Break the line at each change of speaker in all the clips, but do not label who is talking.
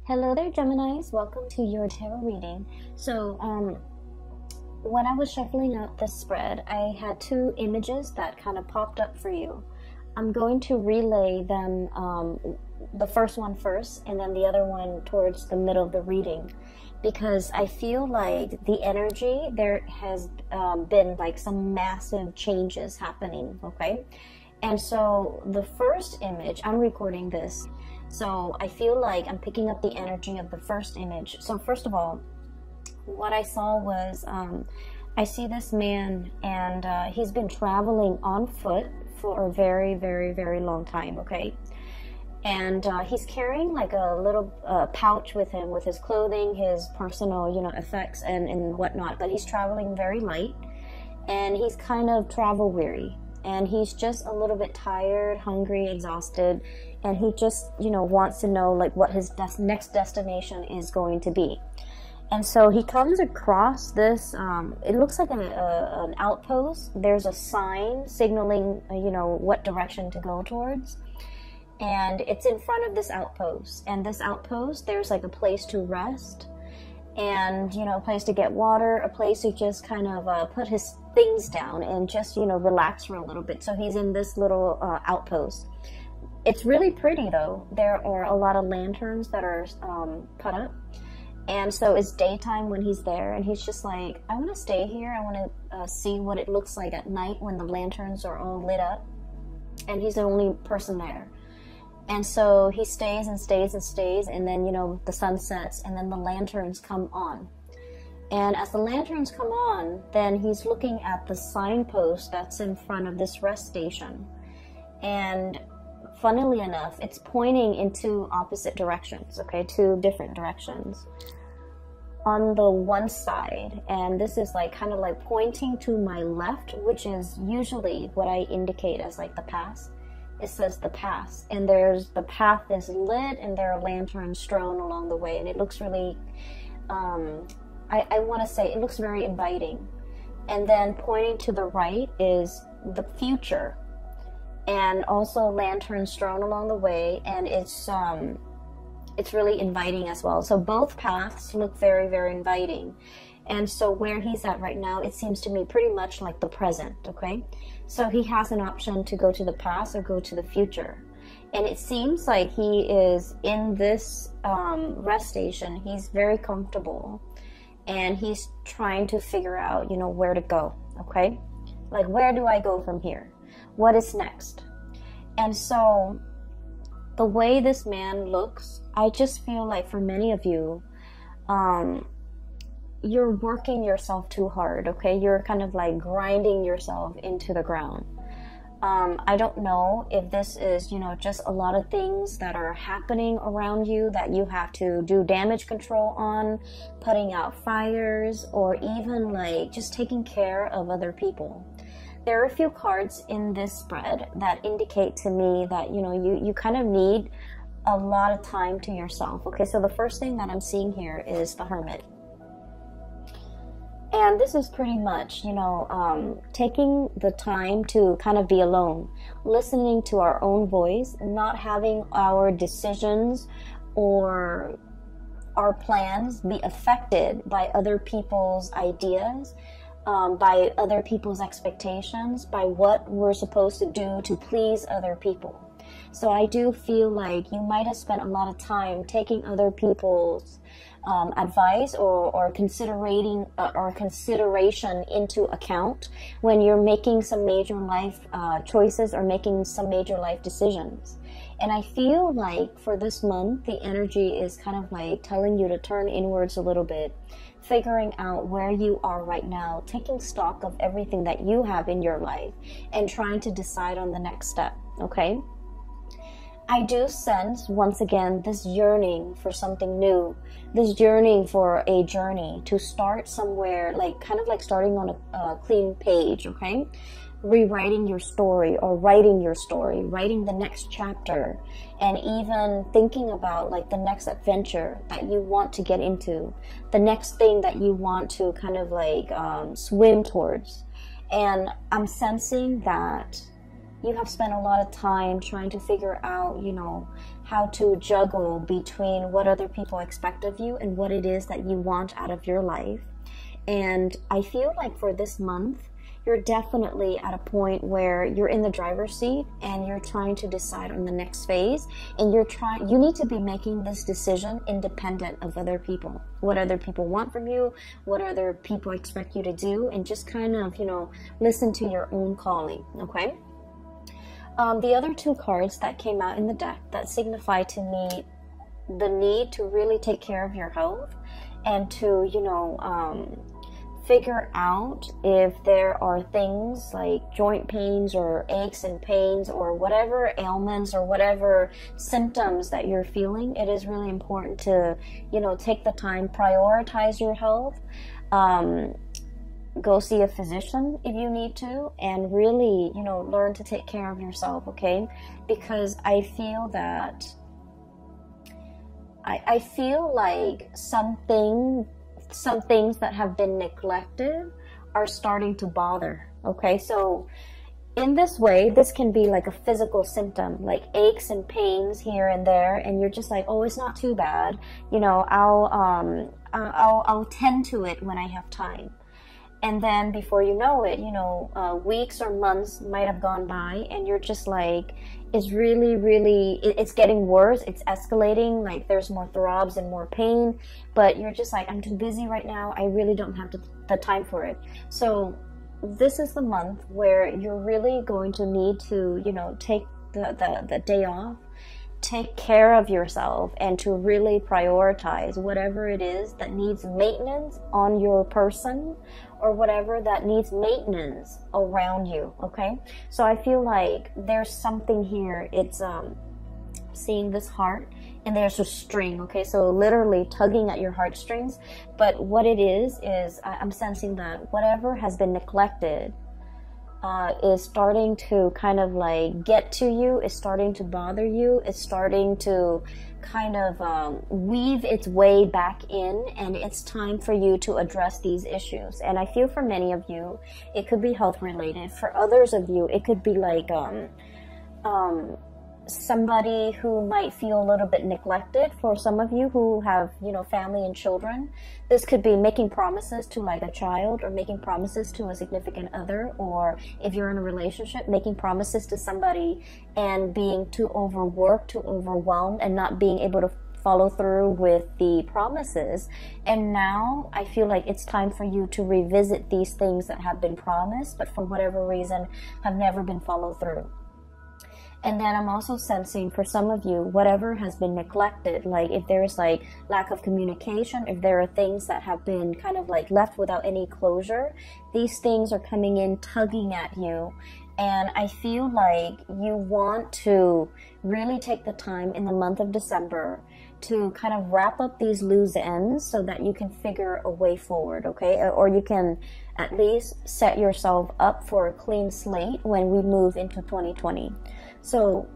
Hello there, Geminis. Welcome to your tarot reading. So, when I was shuffling out this spread, I had two images that kind of popped up for you. I'm going to relay them, the first one first, and then the other one towards the middle of the reading, because I feel like the energy, there has been like some massive changes happening, okay? And so the first image, I'm recording this, so I feel like I'm picking up the energy of the first image. So first of all, what I saw was, I see this man, and he's been traveling on foot for a very, very, very long time, okay? And he's carrying like a little pouch with him with his clothing, his personal, effects and whatnot. But he's traveling very light, and he's kind of travel weary. And he's just a little bit tired, hungry, exhausted, and he just, wants to know like what his next destination is going to be. And so he comes across this, it looks like an outpost. There's a sign signaling, what direction to go towards. And it's in front of this outpost. And this outpost, there's like a place to rest, and, a place to get water, a place to just kind of put his things down and just, relax for a little bit. So he's in this little outpost. It's really pretty though. There are a lot of lanterns that are put up. And so it's daytime when he's there, and he's just like, I want to stay here. I want to see what it looks like at night when the lanterns are all lit up. And he's the only person there. And so he stays and stays and stays, and then, the sun sets, and then the lanterns come on. And as the lanterns come on, then he's looking at the signpost that's in front of this rest station. And funnily enough, it's pointing in two opposite directions, okay, two different directions. On the one side, and this is like kind of like pointing to my left, which is usually what I indicate as like the past. It says the past, and the path is lit, and there are lanterns strewn along the way, and it looks really, I want to say it looks very inviting. And then pointing to the right is the future, and also lanterns strewn along the way, and it's really inviting as well. So both paths look very, very inviting. And so where he's at right now, it seems to me pretty much like the present, okay? So he has an option to go to the past or go to the future. And it seems like he is in this rest station. He's very comfortable, and he's trying to figure out, where to go, okay? Like, where do I go from here? What is next? And so the way this man looks, I just feel like for many of you, you're working yourself too hard, okay? You're kind of like grinding yourself into the ground. I don't know if this is, just a lot of things that are happening around you that you have to do damage control on, putting out fires, or even like just taking care of other people. There are a few cards in this spread that indicate to me that, you kind of need a lot of time to yourself. Okay, so the first thing that I'm seeing here is the Hermit. And this is pretty much, taking the time to kind of be alone, listening to our own voice, not having our decisions or our plans be affected by other people's ideas, by other people's expectations, by what we're supposed to do to please other people. So I do feel like you might have spent a lot of time taking other people's advice or considering or consideration into account when you're making some major life choices or making some major life decisions. And I feel like for this month, the energy is kind of like telling you to turn inwards a little bit, figuring out where you are right now, taking stock of everything that you have in your life, and trying to decide on the next step, okay? I do sense, once again, this yearning for something new, this yearning for a journey to start somewhere, like kind of like starting on a clean page, okay? Rewriting your story or writing your story, writing the next chapter, and even thinking about like the next adventure that you want to get into, the next thing that you want to kind of like swim towards. And I'm sensing that you have spent a lot of time trying to figure out, how to juggle between what other people expect of you and what it is that you want out of your life. And I feel like for this month, you're definitely at a point where you're in the driver's seat and you're trying to decide on the next phase, and you need to be making this decision independent of other people, what other people want from you, what other people expect you to do, and just kind of, listen to your own calling, okay? The other two cards that came out in the deck that signify to me the need to really take care of your health and to, figure out if there are things like joint pains or aches and pains or whatever ailments or whatever symptoms that you're feeling. It is really important to, take the time, prioritize your health, go see a physician if you need to, and really, learn to take care of yourself, okay? Because I feel that I feel like some things that have been neglected are starting to bother, okay? So in this way, this can be like a physical symptom, like aches and pains here and there, and you're just like, oh, it's not too bad, I'll tend to it when I have time. And then before you know it, weeks or months might have gone by, and you're just like, it's it's getting worse, it's escalating, like there's more throbs and more pain, but you're just like, I'm too busy right now, I really don't have the time for it. So this is the month where you're really going to need to, take the day off, take care of yourself, and to really prioritize whatever it is that needs maintenance on your person or whatever that needs maintenance around you, okay? So I feel like there's something here. It's seeing this heart, and there's a string, okay? So literally tugging at your heartstrings. But what it is I'm sensing that whatever has been neglected is starting to kind of like get to you, is starting to bother you, it's starting to kind of weave its way back in, and it's time for you to address these issues. And I feel for many of you, it could be health related. For others of you, it could be like somebody who might feel a little bit neglected. For some of you who have, family and children, this could be making promises to like a child, or making promises to a significant other, or if you're in a relationship, making promises to somebody and being too overworked, too overwhelmed, and not being able to follow through with the promises. And now I feel like it's time for you to revisit these things that have been promised, but for whatever reason have never been followed through. And then I'm also sensing for some of you, whatever has been neglected, like if there's like lack of communication, if there are things that have been kind of like left without any closure, these things are coming in, tugging at you. And I feel like you want to really take the time in the month of December to kind of wrap up these loose ends so that you can figure a way forward, okay? Or you can at least set yourself up for a clean slate when we move into 2020. So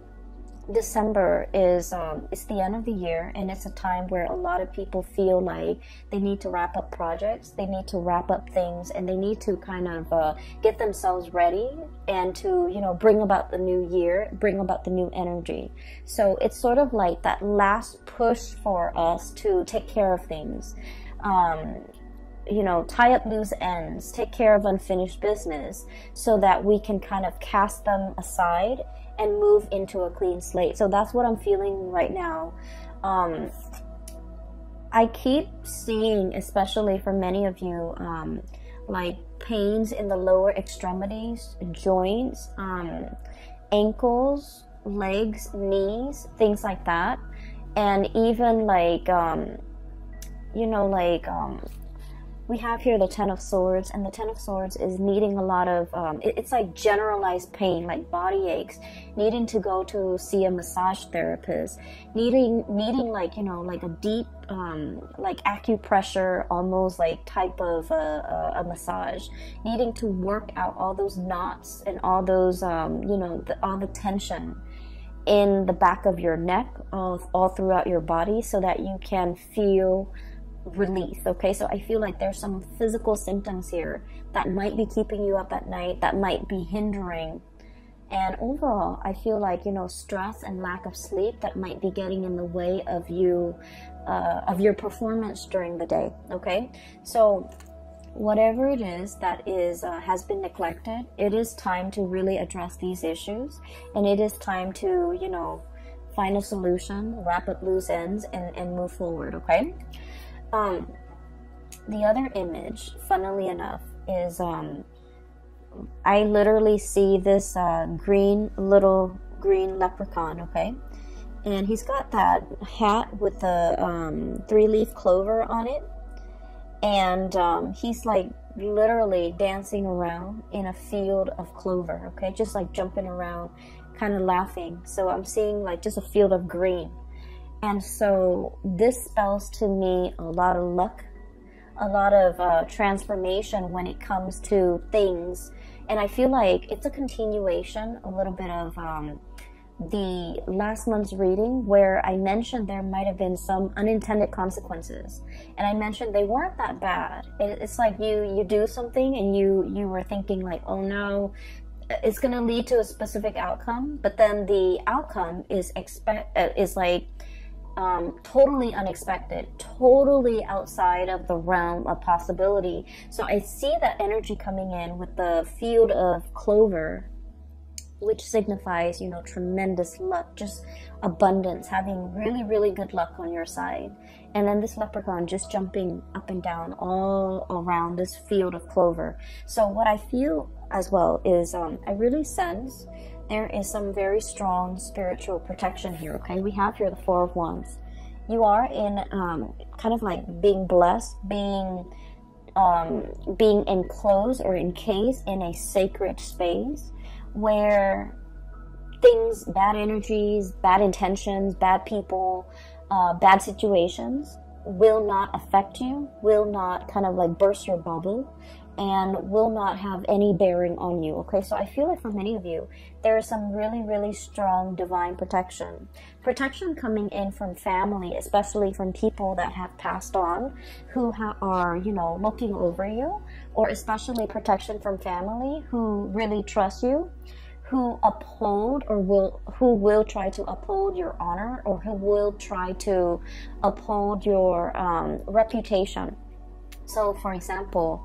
December is it's the end of the year, and it's a time where a lot of people feel like they need to wrap up projects, they need to wrap up things, and they need to kind of get themselves ready and to, bring about the new year, bring about the new energy. So it's sort of like that last push for us to take care of things. Tie up loose ends, take care of unfinished business so that we can kind of cast them aside and move into a clean slate. So that's what I'm feeling right now. I keep seeing, especially for many of you, like pains in the lower extremities, joints, ankles, legs, knees, things like that. And even like, we have here the Ten of Swords, and the Ten of Swords is needing a lot of, it's like generalized pain, like body aches, needing to go to see a massage therapist, needing like, like a deep, like acupressure, almost like type of a massage, needing to work out all those knots and all those, all the tension in the back of your neck, all throughout your body, so that you can feel release, okay? So I feel like there's some physical symptoms here that might be keeping you up at night, that might be hindering And overall, I feel like, you know, stress and lack of sleep that might be getting in the way of you, of your performance during the day. Okay, so whatever it is that is has been neglected, it is time to really address these issues, and it is time to, you know, find a solution, wrap up loose ends, and move forward. Okay. The other image, funnily enough, is I literally see this little green leprechaun. Okay, and he's got that hat with the 3-leaf clover on it, and he's like literally dancing around in a field of clover. Okay, just like jumping around, kind of laughing. So I'm seeing like just a field of green, and so this spells to me a lot of luck, a lot of transformation when it comes to things. And I feel like it's a continuation a little bit of the last month's reading, where I mentioned there might have been some unintended consequences, and I mentioned they weren't that bad. It's like you do something and you were thinking like, oh no, it's going to lead to a specific outcome, but then the outcome is like totally unexpected, totally outside of the realm of possibility. So I see that energy coming in with the field of clover, which signifies, you know, tremendous luck, just abundance, having really, really good luck on your side. And then this leprechaun just jumping up and down all around this field of clover. So what I feel as well is I really sense there is some very strong spiritual protection here. Okay, we have here the 4 of Wands. You are in kind of like being blessed, being enclosed or encased in a sacred space where things, bad energies, bad intentions, bad people, bad situations will not affect you, will not kind of like burst your bubble, and will not have any bearing on you. Okay, so I feel like for many of you, there is some really, really strong divine protection. Protection coming in from family, especially from people that have passed on, who are, you know, looking over you, or especially protection from family who really trust you, who uphold or who will try to uphold your honor, or who will try to uphold your reputation. So for example,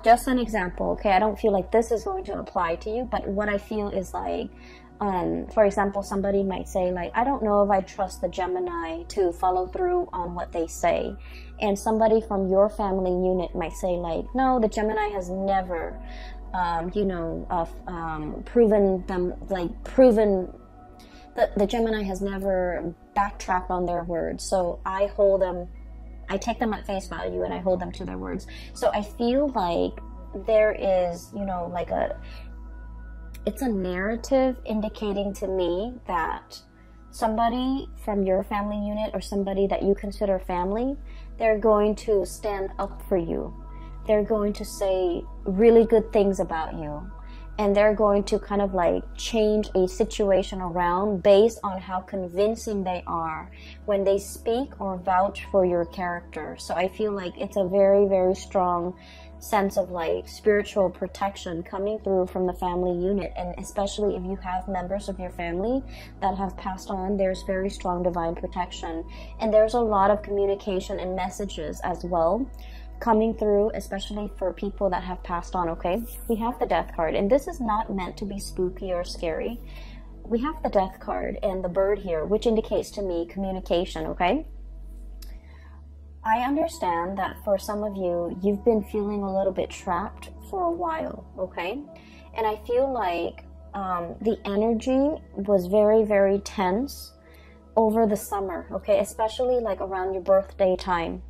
just an example, okay, I don't feel like this is going to apply to you, but what I feel is like, for example, somebody might say like, I don't know if I trust the Gemini to follow through on what they say. And somebody from your family unit might say like, no, the Gemini has never, proven the Gemini has never backtracked on their words. So I take them at face value and I hold them to their words. So I feel like there is, you know, like it's a narrative indicating to me that somebody from your family unit or somebody that you consider family, they're going to stand up for you. They're going to say really good things about you. And they're going to kind of like change a situation around based on how convincing they are when they speak or vouch for your character. So I feel like it's a very, very strong sense of like spiritual protection coming through from the family unit. And especially if you have members of your family that have passed on, there's very strong divine protection. And there's a lot of communication and messages as well coming through, especially for people that have passed on. Okay, we have the Death card, and this is not meant to be spooky or scary. We have the Death card and the bird here, which indicates to me communication. Okay, I understand that for some of you, you've been feeling a little bit trapped for a while. Okay, and I feel like the energy was very, very tense over the summer. Okay, especially like around your birthday time.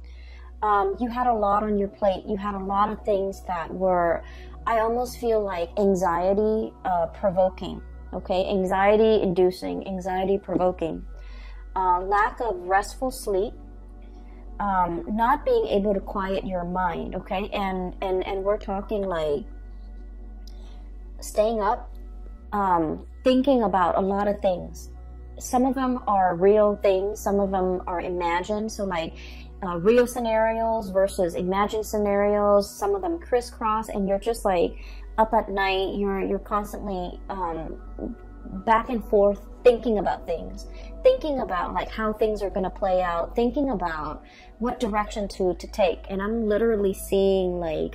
You had a lot on your plate. You had a lot of things that were, I almost feel like anxiety provoking, okay? Anxiety inducing, anxiety provoking. Lack of restful sleep, not being able to quiet your mind, okay? And we're talking like staying up, thinking about a lot of things. Some of them are real things. Some of them are imagined. So like, real scenarios versus imagined scenarios, some of them crisscross, and you're just like up at night, you're constantly back and forth thinking about things, thinking about like how things are going to play out, thinking about what direction to take. And I'm literally seeing like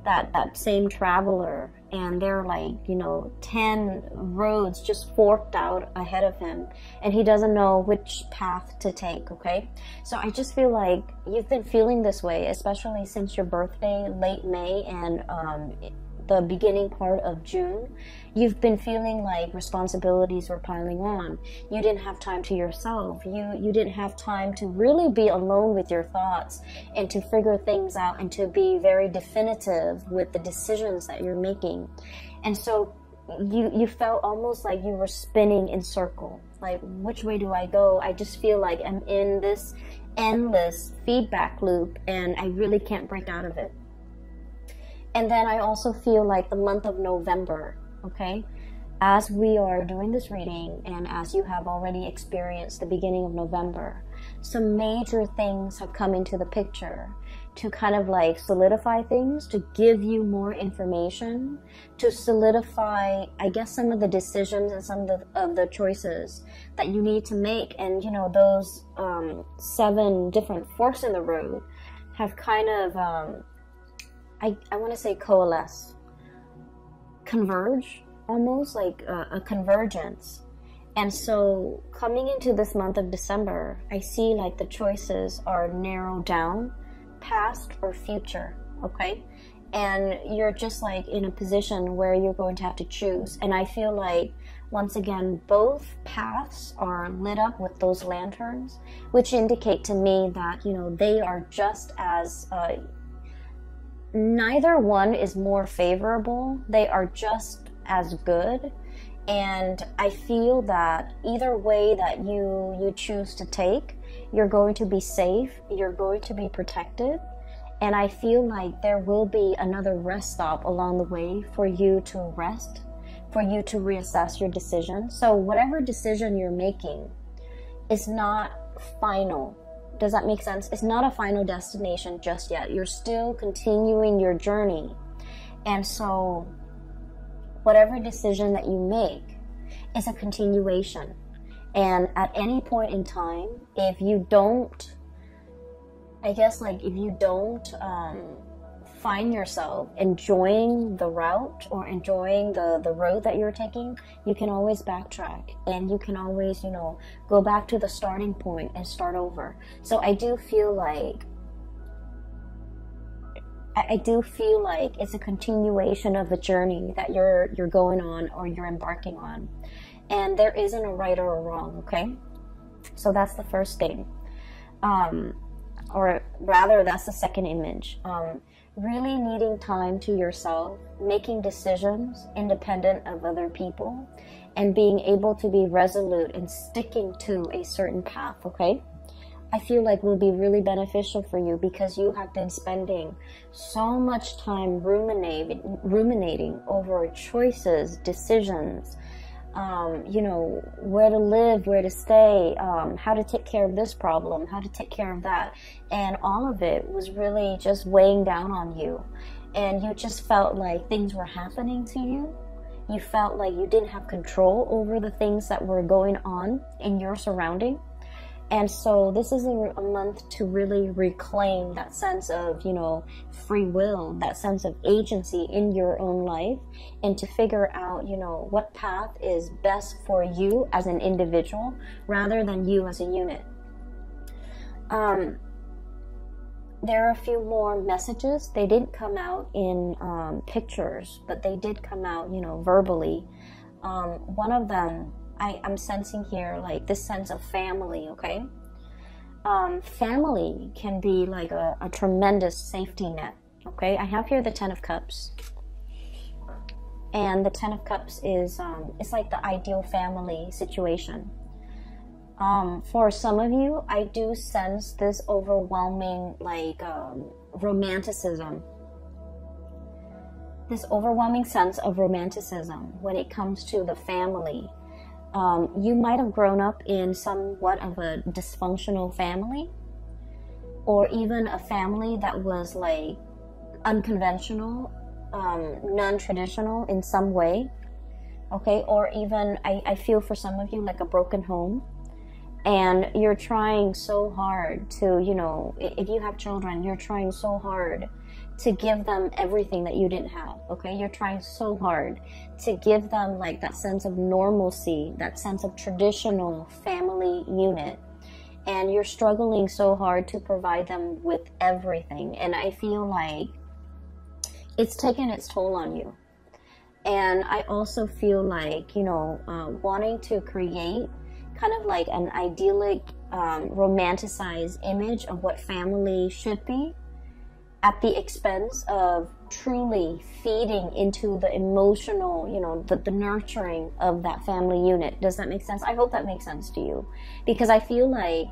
that same traveler, and they're like, you know, 10 roads just forked out ahead of him, and he doesn't know which path to take. Okay, so I just feel like you've been feeling this way, especially since your birthday, late May, and the beginning part of June. You've been feeling like responsibilities were piling on. You didn't have time to yourself. You didn't have time to really be alone with your thoughts and to figure things out and to be very definitive with the decisions that you're making. And so you felt almost like you were spinning in circle. Like, which way do I go? I just feel like I'm in this endless feedback loop and I really can't break out of it. And then I also feel like the month of November, okay, as we are doing this reading and as you have already experienced the beginning of November, some major things have come into the picture to kind of like solidify things, to give you more information, to solidify, I guess, some of the decisions and some of the choices that you need to make. And, you know, those 7 different forks in the road have kind of... I want to say coalesce, converge, almost like a convergence. And so coming into this month of December, I see like the choices are narrowed down, past or future, okay? And you're just like in a position where you're going to have to choose. And I feel like, once again, both paths are lit up with those lanterns, which indicate to me that, you know, they are just as... neither one is more favorable. They are just as good. And I feel that either way that you choose to take, you're going to be safe, you're going to be protected. And I feel like there will be another rest stop along the way for you to rest, for you to reassess your decision. So whatever decision you're making is not final. Does that make sense? It's not a final destination just yet. You're still continuing your journey. And so whatever decision that you make is a continuation. And at any point in time, if you don't, I guess like if you don't find yourself enjoying the route or enjoying the road that you're taking, you can always backtrack and you can always, you know, go back to the starting point and start over. So I do feel like it's a continuation of a journey that you're going on or you're embarking on. And there isn't a right or a wrong, okay? So that's the first thing. Or rather, that's the second image. Really needing time to yourself, making decisions independent of other people, and being able to be resolute and sticking to a certain path, okay? I feel like will be really beneficial for you because you have been spending so much time ruminating over choices, decisions, you know, where to live, where to stay, how to take care of this problem, how to take care of that. And all of it was really just weighing down on you. And you just felt like things were happening to you. You felt like you didn't have control over the things that were going on in your surrounding. And so this is a month to really reclaim that sense of, you know, free will, that sense of agency in your own life, and to figure out, you know, what path is best for you as an individual rather than you as a unit. There are a few more messages. They didn't come out in pictures, but they did come out, you know, verbally. One of them, I'm sensing here like this sense of family, okay? Family can be like a tremendous safety net, okay? I have here the 10 of Cups. And the 10 of Cups is, it's like the ideal family situation. For some of you, I do sense this overwhelming, like, romanticism. This overwhelming sense of romanticism when it comes to the family. You might have grown up in somewhat of a dysfunctional family, or even a family that was like unconventional, non-traditional in some way, okay? Or even, I feel for some of you like a broken home, and you're trying so hard to, you know, if you have children, you're trying so hard to give them everything that you didn't have, okay? You're trying so hard to give them like that sense of normalcy, that sense of traditional family unit, and you're struggling so hard to provide them with everything. And I feel like it's taken its toll on you. And I also feel like, you know, wanting to create kind of like an idyllic, romanticized image of what family should be at the expense of truly feeding into the emotional, you know, the nurturing of that family unit. Does that make sense? I hope that makes sense to you, because I feel like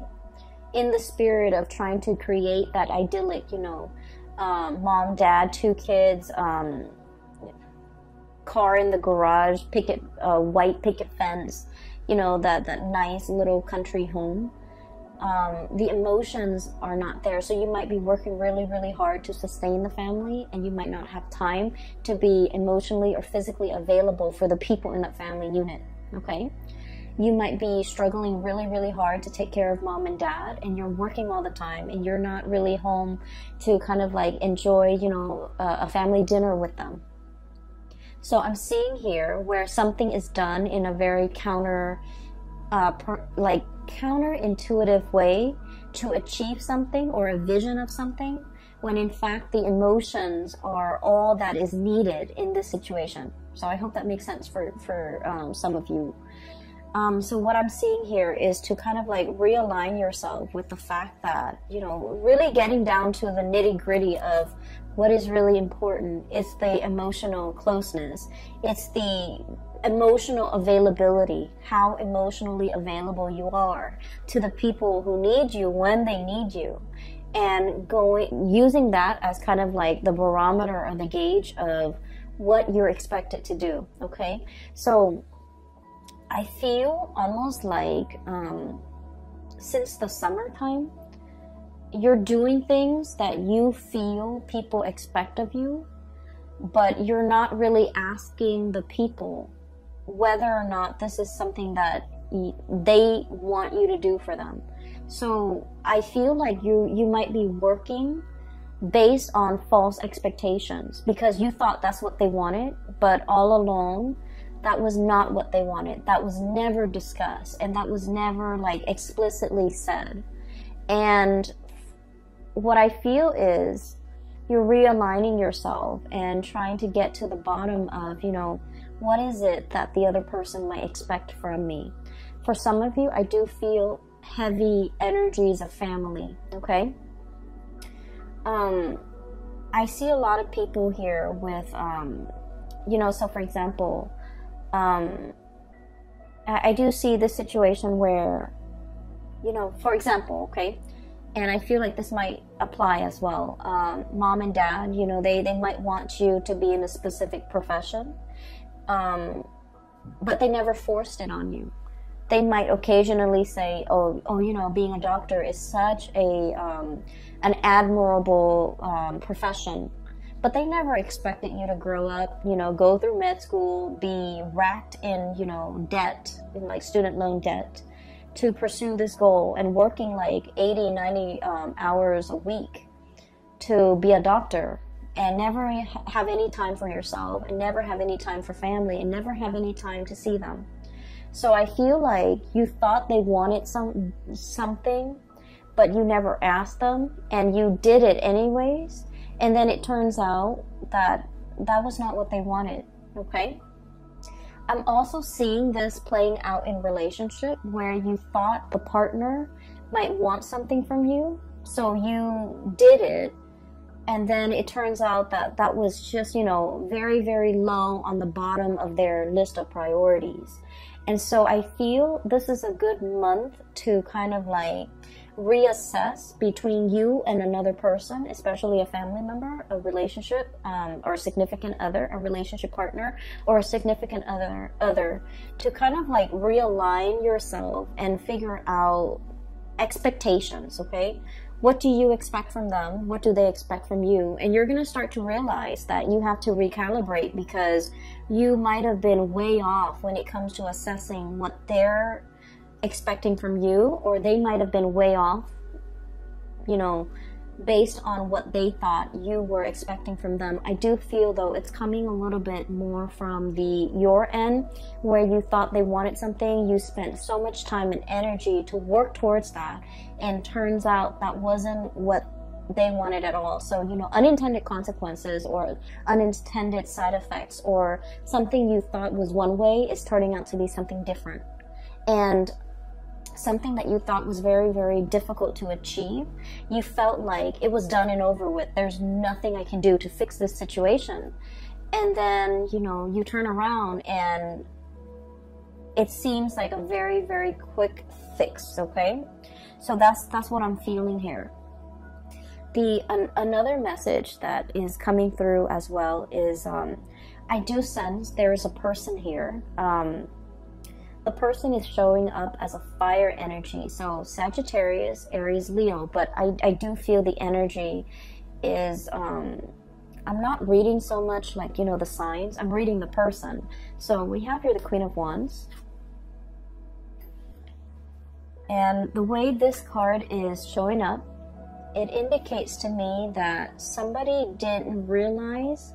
in the spirit of trying to create that idyllic, you know, mom, dad, 2 kids, car in the garage, white picket fence, you know, that nice little country home, the emotions are not there. So you might be working really, really hard to sustain the family, and you might not have time to be emotionally or physically available for the people in that family unit, okay? You might be struggling really, really hard to take care of mom and dad, and you're working all the time, and you're not really home to kind of like enjoy, you know, a family dinner with them. So I'm seeing here where something is done in a very counterintuitive way to achieve something or a vision of something, when in fact the emotions are all that is needed in this situation. So I hope that makes sense for some of you. So what I'm seeing here is to kind of like realign yourself with the fact that, you know, really getting down to the nitty-gritty of what is really important. It's the emotional closeness. It's the emotional availability, how emotionally available you are to the people who need you when they need you, and using that as kind of like the barometer or the gauge of what you're expected to do, okay? So I feel almost like since the summertime, you're doing things that you feel people expect of you, but you're not really asking the people whether or not this is something that they want you to do for them. So I feel like you might be working based on false expectations because you thought that's what they wanted, but all along that was not what they wanted. That was never discussed, and that was never like explicitly said. And what I feel is you're realigning yourself and trying to get to the bottom of, you know, what is it that the other person might expect from me? For some of you, I do feel heavy energies of family, okay? I see a lot of people here with, you know, so for example, I do see this situation where, you know, for example, okay, and I feel like this might apply as well. Mom and dad, you know, they might want you to be in a specific profession, but they never forced it on you. They might occasionally say, oh, you know, being a doctor is such an admirable profession. But they never expected you to grow up, you know, go through med school, be racked in, you know, debt, in like student loan debt, to pursue this goal, and working like 80, 90 hours a week to be a doctor, and never have any time for yourself, and never have any time for family, and never have any time to see them. So I feel like you thought they wanted something, but you never asked them, and you did it anyways. And then it turns out that that was not what they wanted, okay? I'm also seeing this playing out in relationship where you thought the partner might want something from you, so you did it, and then it turns out that that was just, you know, very, very low on the bottom of their list of priorities. And so I feel this is a good month to kind of like reassess between you and another person, especially a family member, a relationship, or a significant other, a relationship partner, or a significant other, to kind of like realign yourself and figure out expectations, okay? What do you expect from them? What do they expect from you? And you're going to start to realize that you have to recalibrate, because you might have been way off when it comes to assessing what they're expecting from you, or they might have been way off, you know, based on what they thought you were expecting from them. I do feel though it's coming a little bit more from your end, where you thought they wanted something, you spent so much time and energy to work towards that, and turns out that wasn't what they wanted at all. So, you know, unintended consequences or unintended side effects, or something you thought was one way is turning out to be something different. And something that you thought was very, very difficult to achieve, you felt like it was done and over with. There's nothing I can do to fix this situation. And then, you know, you turn around and it seems like a very, very quick fix, okay? So that's what I'm feeling here. Another message that is coming through as well is I do sense there is a person here. The person is showing up as a fire energy, so Sagittarius, Aries, Leo, but I do feel the energy is, I'm not reading so much like, you know, the signs, I'm reading the person. So we have here the Queen of Wands. And the way this card is showing up, it indicates to me that somebody didn't realize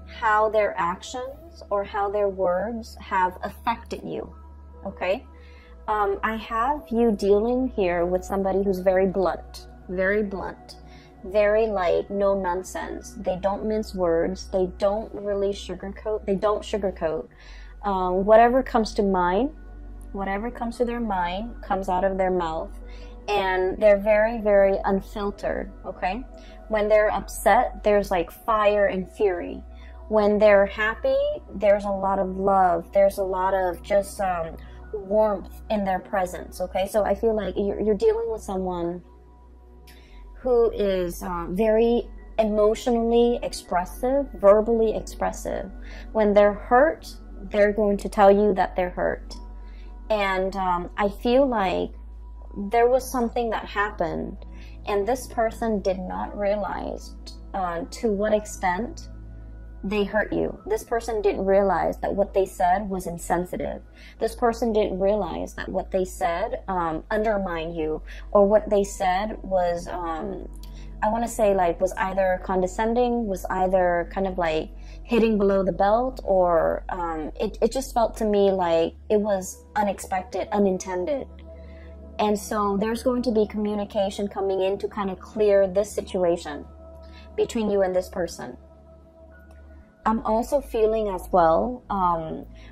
how their actions or how their words have affected you, okay? I have you dealing here with somebody who's very blunt, very like no nonsense. They don't mince words. They don't really sugarcoat. Whatever comes to mind, whatever comes to their mind comes out of their mouth, and they're very, very unfiltered, okay? When they're upset, there's like fire and fury. When they're happy, there's a lot of love. There's a lot of just warmth in their presence, okay? So I feel like you're dealing with someone who is very emotionally expressive, verbally expressive. When they're hurt, they're going to tell you that they're hurt. And I feel like there was something that happened, and this person did not realize to what extent they hurt you. This person didn't realize that what they said was insensitive. This person didn't realize that what they said undermined you, or what they said was, I want to say, like, was either condescending, was either kind of like hitting below the belt, or it just felt to me like it was unexpected, unintended. And so there's going to be communication coming in to kind of clear this situation between you and this person. I'm also feeling as well,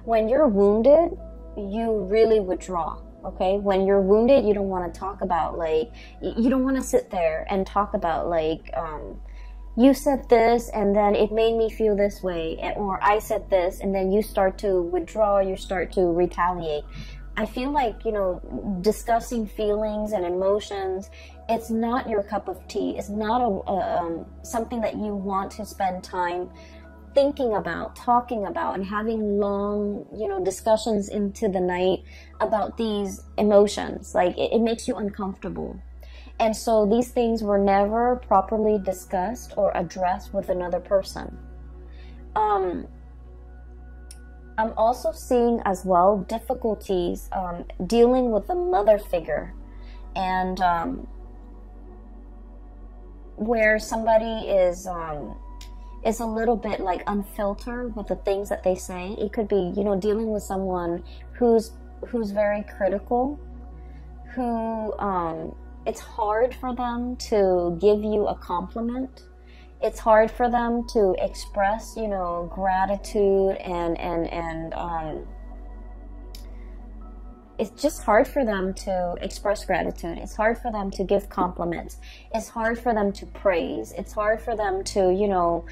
when you're wounded, you really withdraw, okay? When you're wounded, you don't want to talk about, like, you don't want to sit there and talk about, like, you said this and then it made me feel this way, or I said this, and then you start to withdraw, you start to retaliate. I feel like, you know, discussing feelings and emotions, it's not your cup of tea. It's not something that you want to spend time thinking about, talking about, and having long, you know, discussions into the night about these emotions. Like, it makes you uncomfortable. And so these things were never properly discussed or addressed with another person. I'm also seeing as well difficulties dealing with a mother figure, and where somebody is a little bit like unfiltered with the things that they say. It could be, you know, dealing with someone who's very critical, who it's hard for them to give you a compliment. It's hard for them to express, you know, gratitude, and it's just hard for them to express gratitude. It's hard for them to give compliments. It's hard for them to praise. It's hard for them to, you know,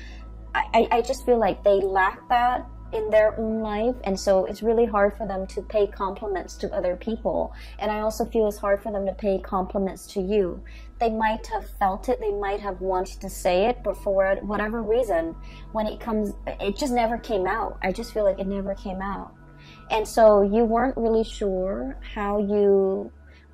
I just feel like they lack that in their own life, and so it's really hard for them to pay compliments to other people. And I also feel it's hard for them to pay compliments to you. They might have felt it, they might have wanted to say it, but for whatever reason, when it comes, it just never came out. I just feel like it never came out. And so you weren't really sure how you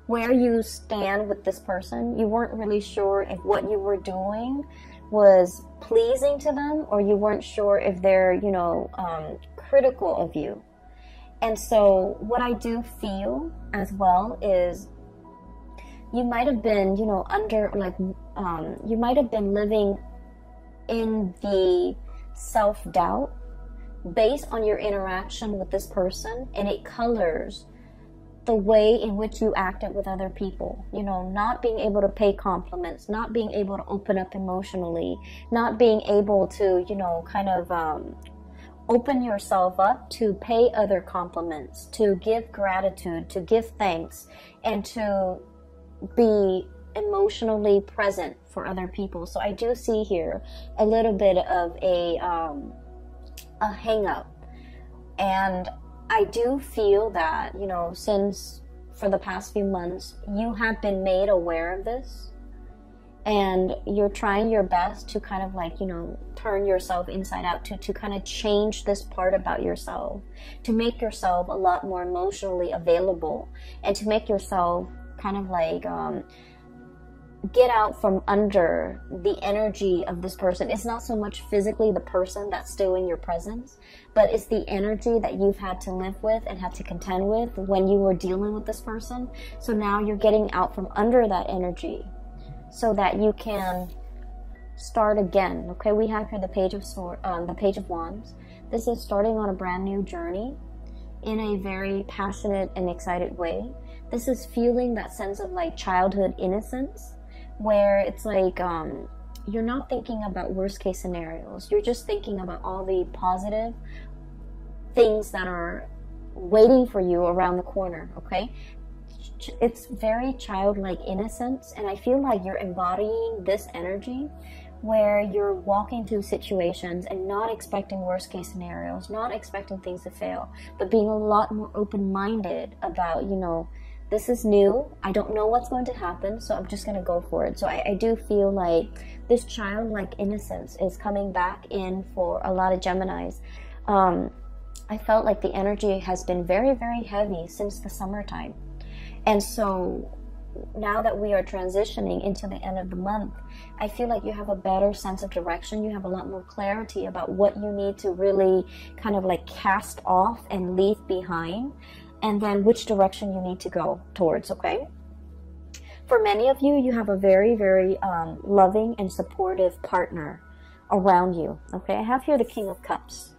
where you stand with this person. You weren't really sure if what you were doing was pleasing to them, or you weren't sure if they're, you know, critical of you. And so what I do feel as well is you might have been, you know, you might have been living in the self-doubt based on your interaction with this person, and it colors the way in which you acted with other people. You know, not being able to pay compliments, not being able to open up emotionally, not being able to, you know, kind of open yourself up to pay other compliments, to give gratitude, to give thanks, and to be emotionally present for other people. So I do see here a little bit of a hang up, and I do feel that, you know, since for the past few months you have been made aware of this, and you're trying your best to kind of like, you know, turn yourself inside out, to kind of change this part about yourself, to make yourself a lot more emotionally available, and to make yourself kind of like get out from under the energy of this person. It's not so much physically the person that's still in your presence, but it's the energy that you've had to live with and had to contend with when you were dealing with this person. So now you're getting out from under that energy so that you can start again. Okay, we have here the Page of Wands. This is starting on a brand new journey in a very passionate and excited way. This is feeling that sense of like childhood innocence, where it's like you're not thinking about worst case scenarios. You're just thinking about all the positive things that are waiting for you around the corner. Okay, it's very childlike innocence, and I feel like you're embodying this energy where you're walking through situations and not expecting worst case scenarios, not expecting things to fail, but being a lot more open-minded about, you know, this is new, I don't know what's going to happen, so I'm just going to go for it. So I do feel like this childlike innocence is coming back in for a lot of Geminis. I felt like the energy has been very, very heavy since the summertime. And so now that we are transitioning into the end of the month, I feel like you have a better sense of direction. You have a lot more clarity about what you need to really kind of like cast off and leave behind, and then which direction you need to go towards. Okay, for many of you, you have a very, very loving and supportive partner around you. Okay, I have here the King of Cups,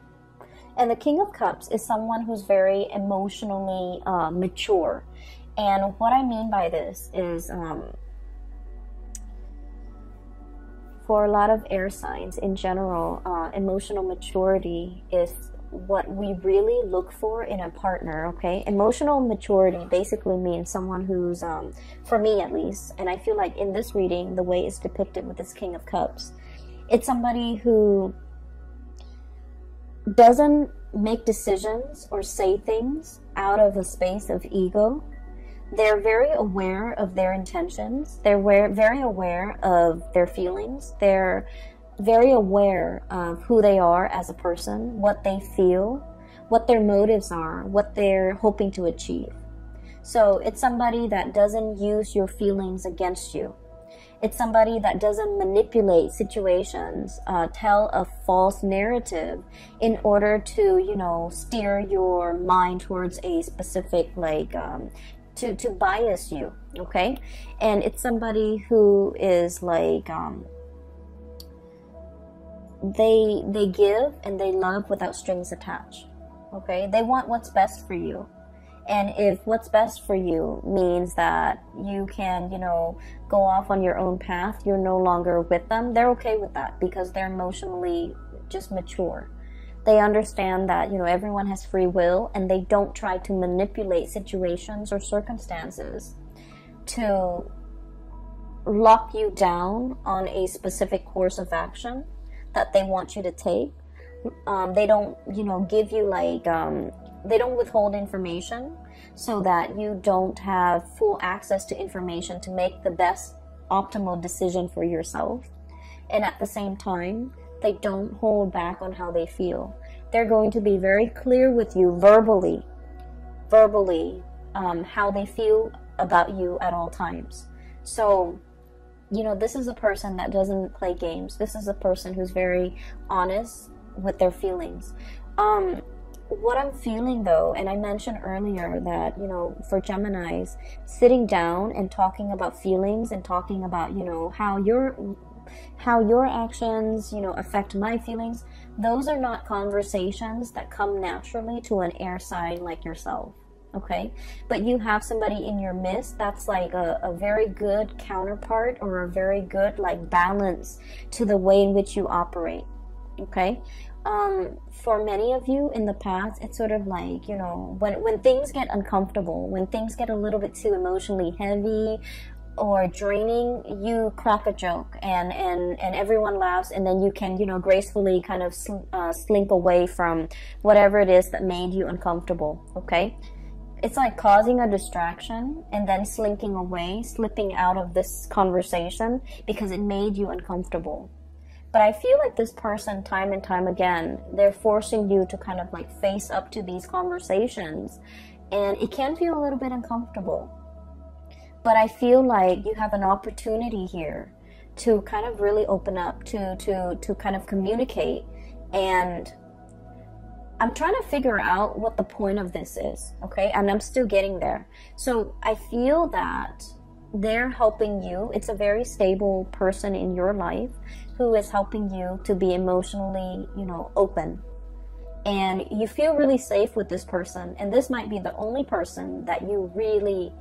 and the King of Cups is someone who's very emotionally mature. And what I mean by this is for a lot of air signs in general, emotional maturity is what we really look for in a partner. Okay, emotional maturity basically means someone who's, for me at least, and I feel like in this reading, the way it's depicted with this King of Cups, it's somebody who doesn't make decisions or say things out of a space of ego. They're very aware of their intentions. They're very aware of their feelings. They're very aware of who they are as a person, what they feel, what their motives are, what they're hoping to achieve. So it's somebody that doesn't use your feelings against you. It's somebody that doesn't manipulate situations, tell a false narrative in order to, you know, steer your mind towards a specific, like, to bias you. Okay, and it's somebody who is like they give and they love without strings attached. Okay, they want what's best for you, and if what's best for you means that you can, you know, go off on your own path, you're no longer with them, they're okay with that because they're emotionally just mature. They understand that, you know, everyone has free will, and they don't try to manipulate situations or circumstances to lock you down on a specific course of action that they want you to take. They don't, you know, give you like, they don't withhold information so that you don't have full access to information to make the best optimal decision for yourself. And at the same time, they don't hold back on how they feel. They're going to be very clear with you verbally, how they feel about you at all times. So, you know, this is a person that doesn't play games. This is a person who's very honest with their feelings. What I'm feeling though, and I mentioned earlier that, you know, for Geminis, sitting down and talking about feelings and talking about, you know, how your actions, you know, affect my feelings, those are not conversations that come naturally to an air sign like yourself. Okay, but you have somebody in your midst that's like a very good counterpart, or a very good like balance to the way in which you operate. Okay, for many of you in the past, it's sort of like, you know, when things get uncomfortable, when things get a little bit too emotionally heavy or draining, you crack a joke and everyone laughs, and then you can, you know, gracefully kind of slink away from whatever it is that made you uncomfortable. Okay, it's like causing a distraction and then slinking away, slipping out of this conversation because it made you uncomfortable. But I feel like this person, time and time again, they're forcing you to kind of like face up to these conversations, and it can feel a little bit uncomfortable. But I feel like you have an opportunity here to kind of really open up, to kind of communicate. And I'm trying to figure out what the point of this is, okay? And I'm still getting there. So I feel that they're helping you. It's a very stable person in your life who is helping you to be emotionally, you know, open. And you feel really safe with this person. And this might be the only person that you really,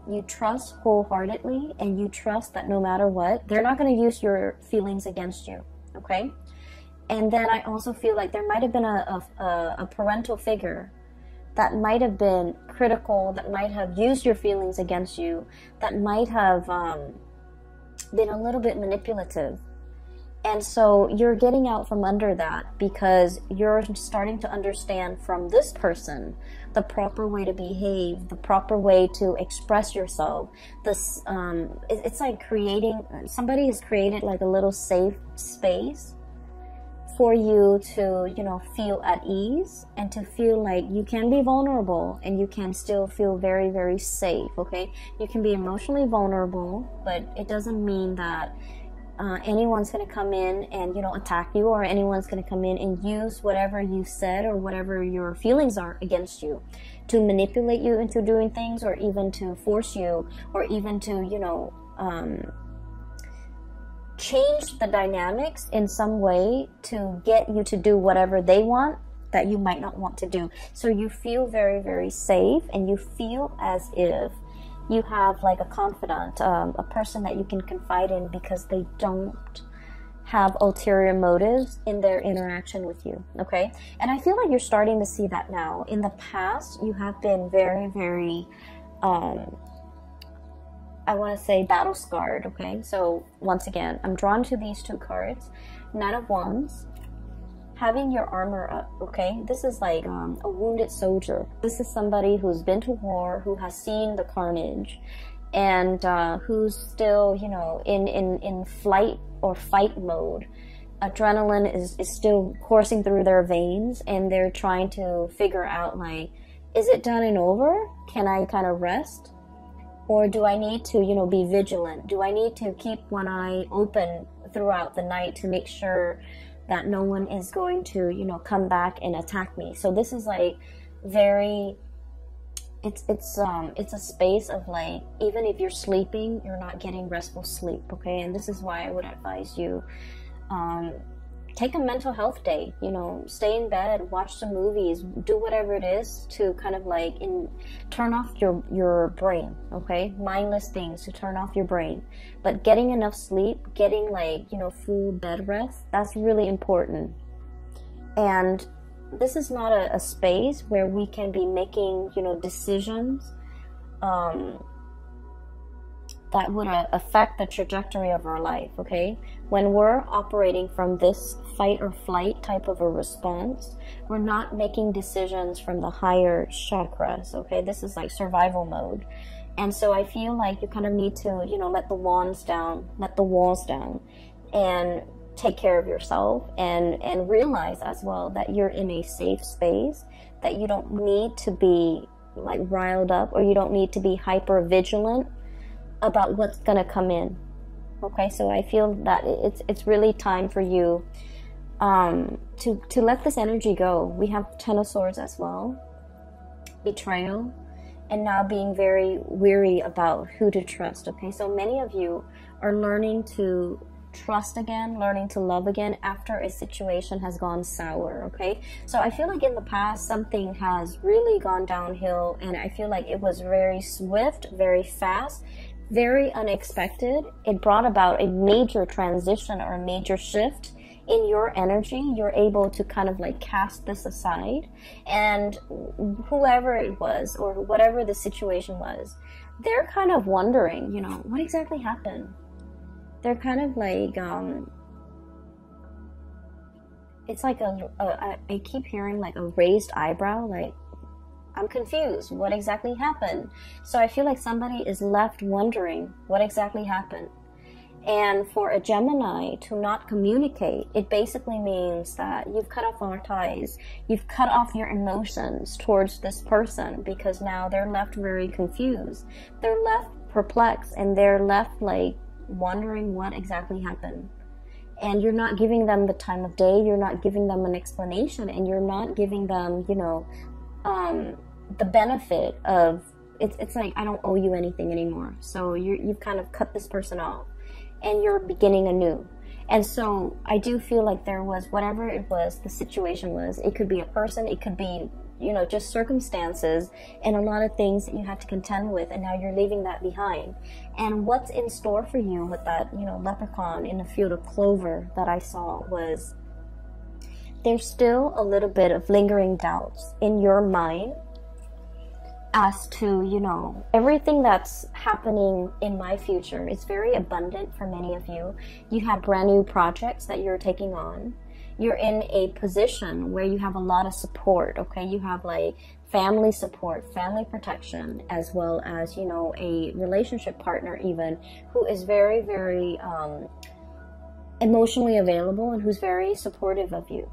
you trust wholeheartedly, and you trust that no matter what, they're not going to use your feelings against you, okay? And then I also feel like there might have been a parental figure that might have been critical, that might have used your feelings against you, that might have been a little bit manipulative. And so you're getting out from under that because you're starting to understand from this person the proper way to behave, the proper way to express yourself. This, it's like creating, somebody has created like a little safe space for you to, you know, feel at ease and to feel like you can be vulnerable and you can still feel very, very safe, okay? You can be emotionally vulnerable, but it doesn't mean that anyone's going to come in and, you know, attack you, or anyone's going to come in and use whatever you said or whatever your feelings are against you to manipulate you into doing things, or even to force you, or even to, you know, change the dynamics in some way to get you to do whatever they want that you might not want to do. So you feel very, very safe, and you feel as if you have like a confidant, a person that you can confide in because they don't have ulterior motives in their interaction with you, okay? And I feel like you're starting to see that now. In the past, you have been very, very, I want to say battle scarred, okay? So once again, I'm drawn to these two cards. Nine of Wands, having your armor up, okay? This is like a wounded soldier. This is somebody who's been to war, who has seen the carnage, and who's still, you know, in flight or fight mode. Adrenaline is still coursing through their veins, and they're trying to figure out, like, is it done and over? Can I kind of rest? Or do I need to, you know, be vigilant? Do I need to keep one eye open throughout the night to make sure that no one is going to, you know, come back and attack me? So this is like very, it's a space of like, even if you're sleeping, you're not getting restful sleep, okay? And this is why I would advise you, take a mental health day, you know, stay in bed, watch some movies, do whatever it is to kind of like turn off your brain, okay? Mindless things to turn off your brain. But getting enough sleep, getting like, you know, full bed rest, that's really important. And this is not a space where we can be making, you know, decisions that would affect the trajectory of our life, okay? When we're operating from this fight or flight type of a response, we're not making decisions from the higher chakras, okay? This is like survival mode. And so I feel like you kind of need to, you know, let the walls down, and take care of yourself, and realize as well that you're in a safe space, that you don't need to be like riled up, or you don't need to be hyper vigilant about what's gonna come in. Okay, so I feel that it's really time for you to let this energy go. We have Ten of Swords as well, betrayal, and now being very weary about who to trust. Okay, so many of you are learning to trust again, learning to love again after a situation has gone sour. Okay, so I feel like in the past something has really gone downhill, and I feel like it was very swift, very fast, very unexpected. It brought about a major transition or a major shift in your energy. You're able to kind of like cast this aside, and whoever it was or whatever the situation was, they're kind of wondering, you know, what exactly happened. They're kind of like it's like I keep hearing like a raised eyebrow, like, I'm confused, what exactly happened? So I feel like somebody is left wondering what exactly happened. And for a Gemini to not communicate, it basically means that you've cut off all ties. You've cut off your emotions towards this person, because now they're left very confused. They're left perplexed, and they're left like wondering what exactly happened. And you're not giving them the time of day, you're not giving them an explanation, and you're not giving them, you know, the benefit of, it's like, I don't owe you anything anymore. So you've kind of cut this person off, and you're beginning anew. And so I do feel like there was, whatever it was, the situation was, it could be a person, it could be, you know, just circumstances and a lot of things that you had to contend with, and now you're leaving that behind. And what's in store for you with that, you know, leprechaun in a field of clover that I saw was, there's still a little bit of lingering doubts in your mind as to, you know, everything that's happening in my future is very abundant for many of you. You have brand new projects that you're taking on. You're in a position where you have a lot of support, okay? You have like family support, family protection, as well as, you know, a relationship partner even, who is very, very emotionally available and who's very supportive of you,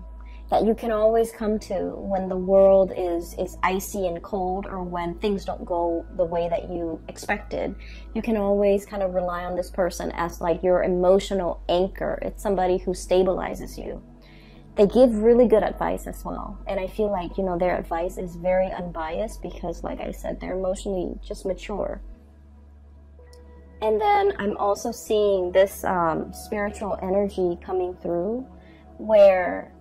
that you can always come to when the world is icy and cold, or when things don't go the way that you expected. You can always kind of rely on this person as like your emotional anchor. It's somebody who stabilizes you. They give really good advice as well, and I feel like, you know, their advice is very unbiased, because like I said, they're emotionally just mature. And then I'm also seeing this spiritual energy coming through, where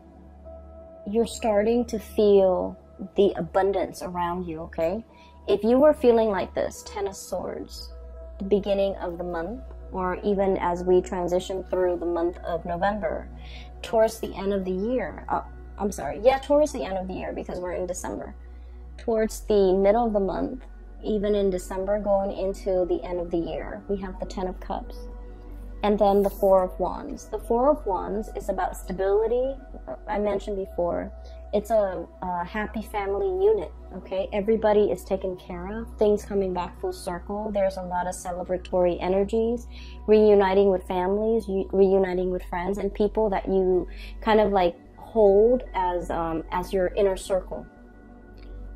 you're starting to feel the abundance around you, okay? If you were feeling like this, Ten of Swords, the beginning of the month, or even as we transition through the month of November, towards the end of the year, towards the end of the year, because we're in December, towards the middle of the month, even in December, going into the end of the year, we have the Ten of Cups. And then the Four of Wands. The Four of Wands is about stability. I mentioned before, it's a happy family unit, okay? Everybody is taken care of, things coming back full circle. There's a lot of celebratory energies, reuniting with families, reuniting with friends, and people that you kind of like hold as your inner circle.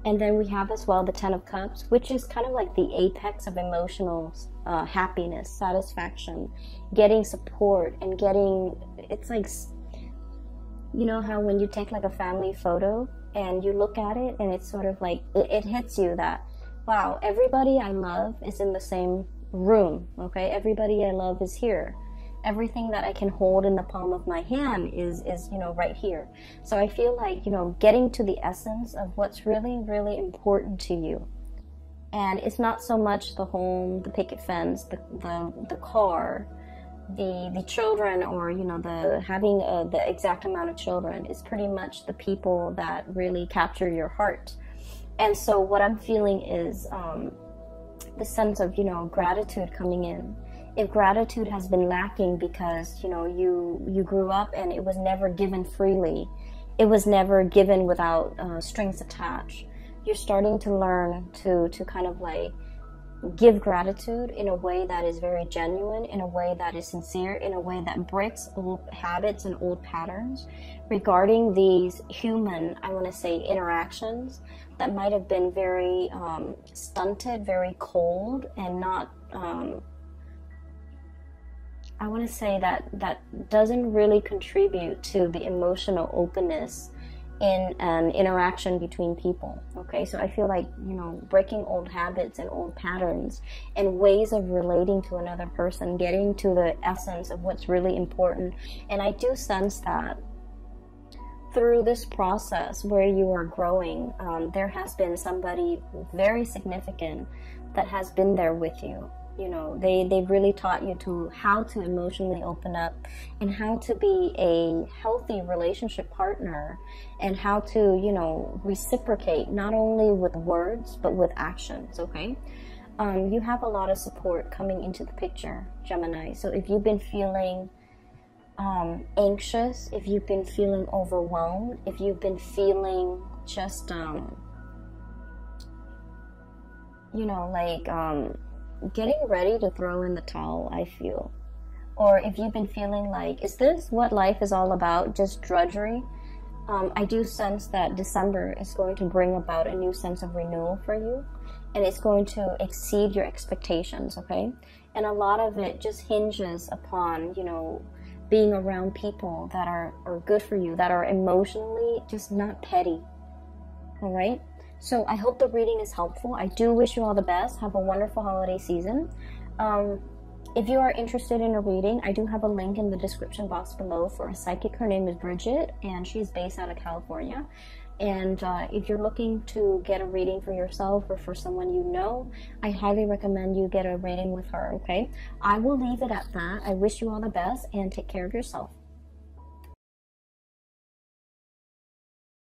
And then we have as well the Ten of Cups, which is kind of like the apex of emotional happiness, satisfaction, getting support, and getting, it's like, you know how when you take like a family photo and you look at it and it's sort of like, it hits you that, wow, everybody I love is in the same room, okay? Everybody I love is here. Everything that I can hold in the palm of my hand is, you know, right here. So I feel like, you know, getting to the essence of what's really, really important to you. And it's not so much the home, the picket fence, the car, the children, or, you know, the having the exact amount of children. It's pretty much the people that really capture your heart. And so what I'm feeling is the sense of, you know, gratitude coming in. If gratitude has been lacking because, you know, you grew up and it was never given freely, it was never given without strings attached, you're starting to learn to kind of like give gratitude in a way that is very genuine, in a way that is sincere, in a way that breaks old habits and old patterns regarding these human, I want to say, interactions that might have been very stunted, very cold, and not, I want to say that doesn't really contribute to the emotional openness in an interaction between people. Okay, so I feel like, you know, breaking old habits and old patterns and ways of relating to another person, getting to the essence of what's really important. And I do sense that through this process where you are growing, there has been somebody very significant that has been there with you. You know, they really taught you to how to emotionally open up and how to be a healthy relationship partner and how to, you know, reciprocate not only with words but with actions. Okay, you have a lot of support coming into the picture, Gemini. So if you've been feeling anxious, if you've been feeling overwhelmed, if you've been feeling just you know, like getting ready to throw in the towel, I feel. Or if you've been feeling like, is this what life is all about, just drudgery? I do sense that December is going to bring about a new sense of renewal for you, and it's going to exceed your expectations, okay? And a lot of it just hinges upon, you know, being around people that are good for you, that are emotionally just not petty, all right? So I hope the reading is helpful. I do wish you all the best. Have a wonderful holiday season. If you are interested in a reading, I do have a link in the description box below for a psychic. Her name is Bridget, and she's based out of California. And if you're looking to get a reading for yourself or for someone you know, I highly recommend you get a reading with her, okay? I will leave it at that. I wish you all the best, and take care of yourself.